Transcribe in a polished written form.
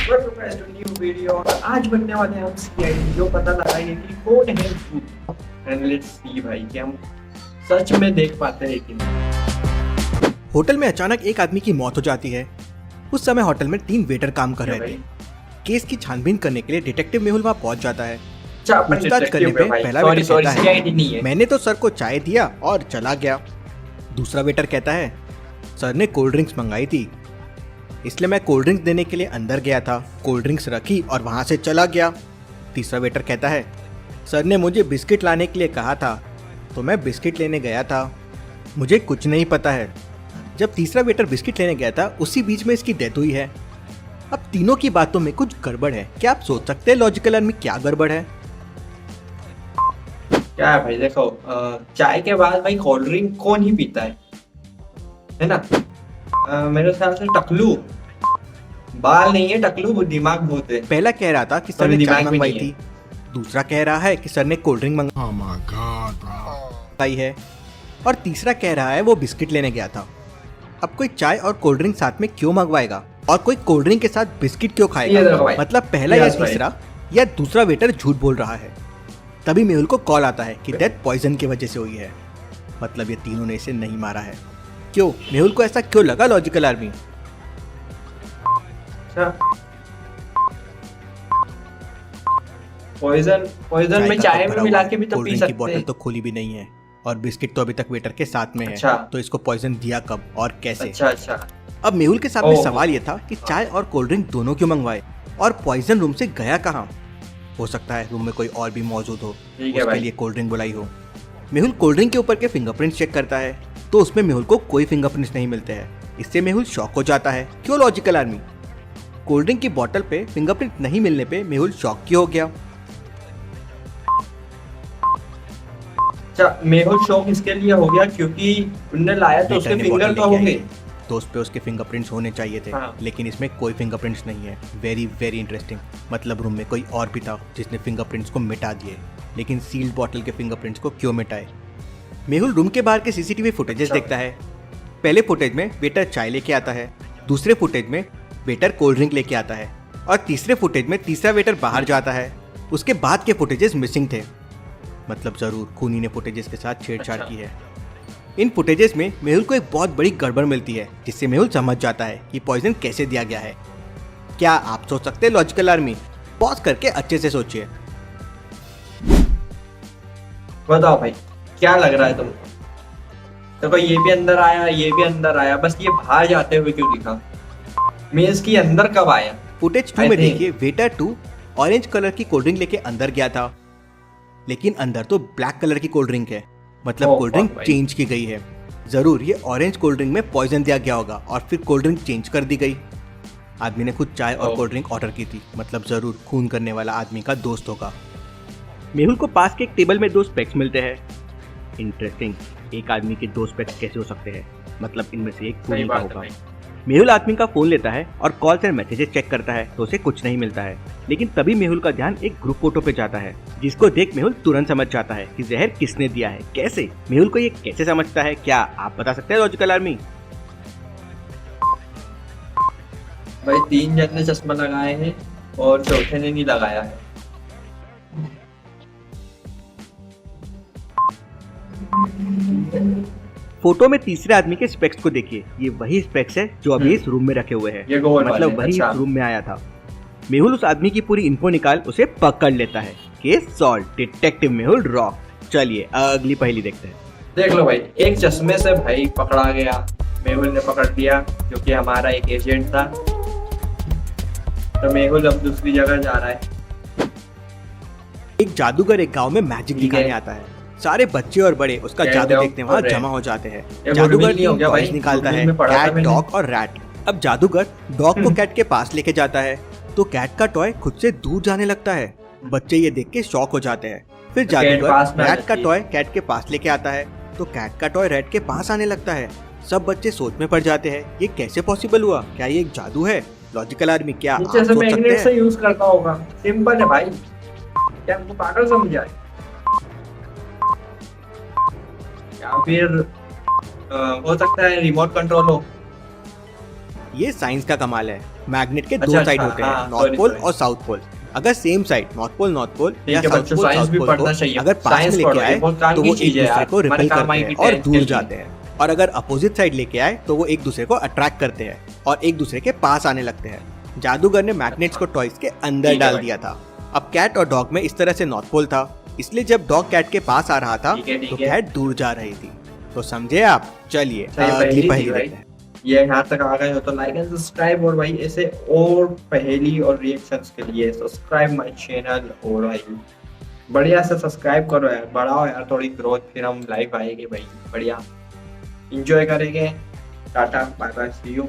Welcome guys to new video. और आज बनने वाले हैं हम सीआईडी, जो पता लगाएंगे कि कौन है भूत। एंड लेट्स सी भाई कि हम सच में देख पाते हैं कि नहीं। होटल में अचानक एक आदमी की मौत हो जाती है। उस समय होटल में 3 वेटर काम कर रहे थे। केस की छानबीन करने के लिए डिटेक्टिव मेहुल वहां पहुंच जाता है। पूछताछ करने पे पहला वेटर कहता है, मैंने तो सर को चाय दिया और चला गया। दूसरा वेटर कहता है, सर ने कोल्ड ड्रिंक्स मंगाई थी, इसलिए मैं कोल्ड ड्रिंक्स देने के लिए अंदर गया था, कोल्ड ड्रिंक्स रखी और वहां से चला गया। तीसरा वेटर कहता है, सर ने मुझे बिस्किट लाने के लिए कहा था, तो मैं बिस्किट लेने गया था, मुझे कुछ नहीं पता है। जब तीसरा वेटर बिस्किट लेने गया था, उसी बीच में इसकी डेथ हुई है। अब तीनों की बातों में कुछ गड़बड़ है। क्या आप सोच सकते हैं लॉजिकल में क्या गड़बड़ है? क्या है भाई, देखो चाय के बाद भाई कोल्ड ड्रिंक कौन ही पीता है ना। मेरे ख्याल से टकलू, बाल नहीं है टकलू, दिमाग बहुत है। पहला कह रहा था कि सर ने चाय मंगवाई थी, दूसरा कह रहा है कि सर ने कोल्ड ड्रिंक मंगवाई है, और तीसरा कह रहा है वो बिस्किट लेने गया था। अब कोई चाय और कोल्ड ड्रिंक साथ में क्यों मंगवाएगा, और कोई कोल्ड ड्रिंक के साथ बिस्किट क्यों खाएगा? मतलब पहला या तीसरा या दूसरा वेटर झूठ बोल रहा है। तभी मेहुल को कॉल आता है कि डेथ पॉइजन की वजह से हुई है। मतलब ये तीनों ने इसे नहीं मारा है। क्यों? मेहुल को ऐसा क्यों लगा लॉजिकल आर्मी? पॉइजन में चाय में मिला के भी तो पी सकते हैं। की बोतल तो खुली भी नहीं है और बिस्किट तो अभी तक वेटर के साथ में अच्छा। है, तो इसको पॉइजन दिया कब और कैसे? अच्छा। अब मेहुल के सामने सवाल ये था कि चाय और कोल्ड ड्रिंक दोनों क्यों मंगवाए, और पॉइजन रूम से गया कहाँ? हो सकता है रूम में कोई और भी मौजूद हो, उसके लिए कोल्ड ड्रिंक बुलाई हो। मेहुल कोल्ड ड्रिंक के ऊपर के फिंगरप्रिंट्स चेक करता है, तो उसमें मेहुल को कोई फिंगरप्रिंट्स नहीं मिलते हैं। इससे मेहुल शॉक हो जाता है। क्यों लॉजिकल आर्मी? कोल्ड ड्रिंक की बोतल पे फिंगरप्रिंट नहीं मिलने पे मेहुल शॉक क्यों हो गया? अच्छा, मेहुल शॉक इसके लिए हो गया क्योंकि उनने लाया तो उसके फिंगर तो होंगे, तो उस पे उसके फिंगरप्रिंट्स होने चाहिए थे। हाँ। लेकिन इसमें कोई फिंगरप्रिंट्स नहीं है। Very interesting. मतलब रूम में कोई और भी था जिसने फिंगरप्रिंट्स को मिटा दिए, लेकिन सील्ड बॉटल के फिंगरप्रिंट्स को क्यों मिटाए? मेहुल रूम के बाहर के सीसीटीवी फुटेजेस देखता है। पहले फुटेज में वेटर चाय लेके आता है, दूसरे फुटेज में वेटर कोल्ड ड्रिंक लेके आता है, और तीसरे फुटेज में तीसरा वेटर बाहर जाता है। उसके बाद के फुटेजेस मिसिंग थे। मतलब जरूर खूनी ने फुटेजेस के साथ छेड़छाड़ की है। इन फुटेजेस में मेहुल को एक बहुत बड़ी गड़बड़ मिलती है, जिससे मेहुल समझ जाता है कि पॉइजन कैसे दिया गया है। क्या आप सोच सकते हैं लॉजिकल आर्मी? पॉज करके अच्छे से सोचिए। बताओ भाई, क्या लग रहा है तुमको? देखो ये भी अंदर आया, ये भी अंदर आया, बस ये बाहर जाते हुए क्यों दिखा? मींस की अंदर कब आया? फुटेज 2 में देखिए, वेटर 2 ऑरेंज कलर की कोल्ड ड्रिंक लेके अंदर गया था, लेकिन अंदर तो ब्लैक कलर की कोल्ड ड्रिंक है। मतलब कोल्ड ड्रिंक चेंज की गई है। जरूर ये ऑरेंज कोल्ड ड्रिंक में पॉइजन दिया गया होगा और फिर कोल्ड ड्रिंक चेंज कर दी गई। आदमी ने खुद चाय और कोल्ड ड्रिंक ऑर्डर की थी। मतलब जरूर खून करने वाला आदमी का दोस्त होगा। मेहुल को पास के एक टेबल में 2 स्पेक्स मिलते हैं। इंटरेस्टिंग, एक आदमी के 2 स्पेक्स कैसे हो सकते हैं? मतलब इनमें से एक खूनी का होगा। मेहुल आदमी का फोन लेता है और कॉल्स एंड मैसेजेस चेक करता है, तो उसे कुछ नहीं मिलता है। लेकिन तभी मेहुल का ध्यान एक ग्रुप फोटो पे जाता है, जिसको देख मेहुल तुरंत समझ जाता है कि जहर किसने दिया है। कैसे? मेहुल को ये कैसे समझता है? क्या आप बता सकते हैं लॉजिकल आर्मी? भाई 3 जन ने चश्मा लगाए हैं और चौथे ने नहीं लगाया है। फोटो में तीसरे आदमी के स्पेक्स को देखिए। ये वही स्पेक्स है जो अभी इस रूम में रखे हुए हैं। मतलब वही इस रूम में आया था। मेहुल उस आदमी की पूरी इन्फो निकाल उसे पकड़ लेता है। Case solve. Detective Mehul rock. चलिए अगली पहेली देखते हैं। देख लो भाई, एक चश्मे से भाई पकड़ा गया, मेहुल ने पकड़ लिया, जो कि हमारा एक एजेंट था। तो मेहुल अब दूसरी जगह जा रहा है। एक जादूगर एक गांव में मैजिक दिखाने आता है। सारे बच्चे और बड़े उसका जादू देखने वहाँ जमा हो जाते हैं। जादूगर टॉयज निकालता है, कैट, डॉग और रैट। अब जादूगर डॉग को कैट के पास लेके जाता है, तो कैट का टॉय खुद से दूर जाने लगता है। बच्चे ये देख के शॉक हो जाते हैं। फिर जादूगर रैट का टॉय कैट के पास लेके आता है, तो कैट का टॉय रैट के पास आने लगता है। सब बच्चे सोच में पड़ जाते हैं, ये कैसे पॉसिबल हुआ? क्या ये एक जादू है? लॉजिकल आर्मी, क्या आप सोच सकते हैं? से यूज करता होगा। सिंपल है भाई, क्या हमको पागल समझा है? या फिर हो सकता है रिमोट कंट्रोल हो। ये साइंस का कमाल है। मैग्नेट के अच्छा, दो साइड अच्छा, होते हैं, हाँ, नॉर्थ sorry, पोल sorry. और साउथ पोल। अगर सेम साइड नॉर्थ पोल या ठीक है साउथ बच्चों, पोल साइंस भी को पढ़ना चाहिए। अगर पास में साइंस लेके पढ़ो, ये आए बहुत काम तो की वो चीज एक है दूसरे यार। को हमारे रिपेल काम करते आएगी हैं और 10th के दूर लिए। जाते हैं। और अगर अपोजिट साइड लेके आए तो वो एक दूसरे को अट्रैक्ट करते हैं और एक दूसरे के पास आने लगते हैं। जादूगर ने मैग्नेट्स को टॉयज के अंदर ठीक है डाल भाई। दिया था। अब कैट और डॉग में इस तरह से नॉर्थ पोल था, इसलिए जब डॉग कैट के पास आ रहा था ठीक है, ठीक तो है। कैट दूर जा रही थी। तो समझे आप? चलिए सही अगली पहेली थी पहेली भाई। देखते हैं। ये यहाँ तक आ गए हो तो लाइक एंड सब्सक्राइब, और भाई ऐसे और पहेली और रिएक्शंस के लिए सब्सक्राइब माय चैनल। और भाई बढ़िया से सब्सक्राइब करो यार, बढ़ाओ यार थोड़ी ग्रोथ, फिर हम लाइव आएंगे भाई, बढ़िया इंजॉय करेंगे। Tata bye bye, see you.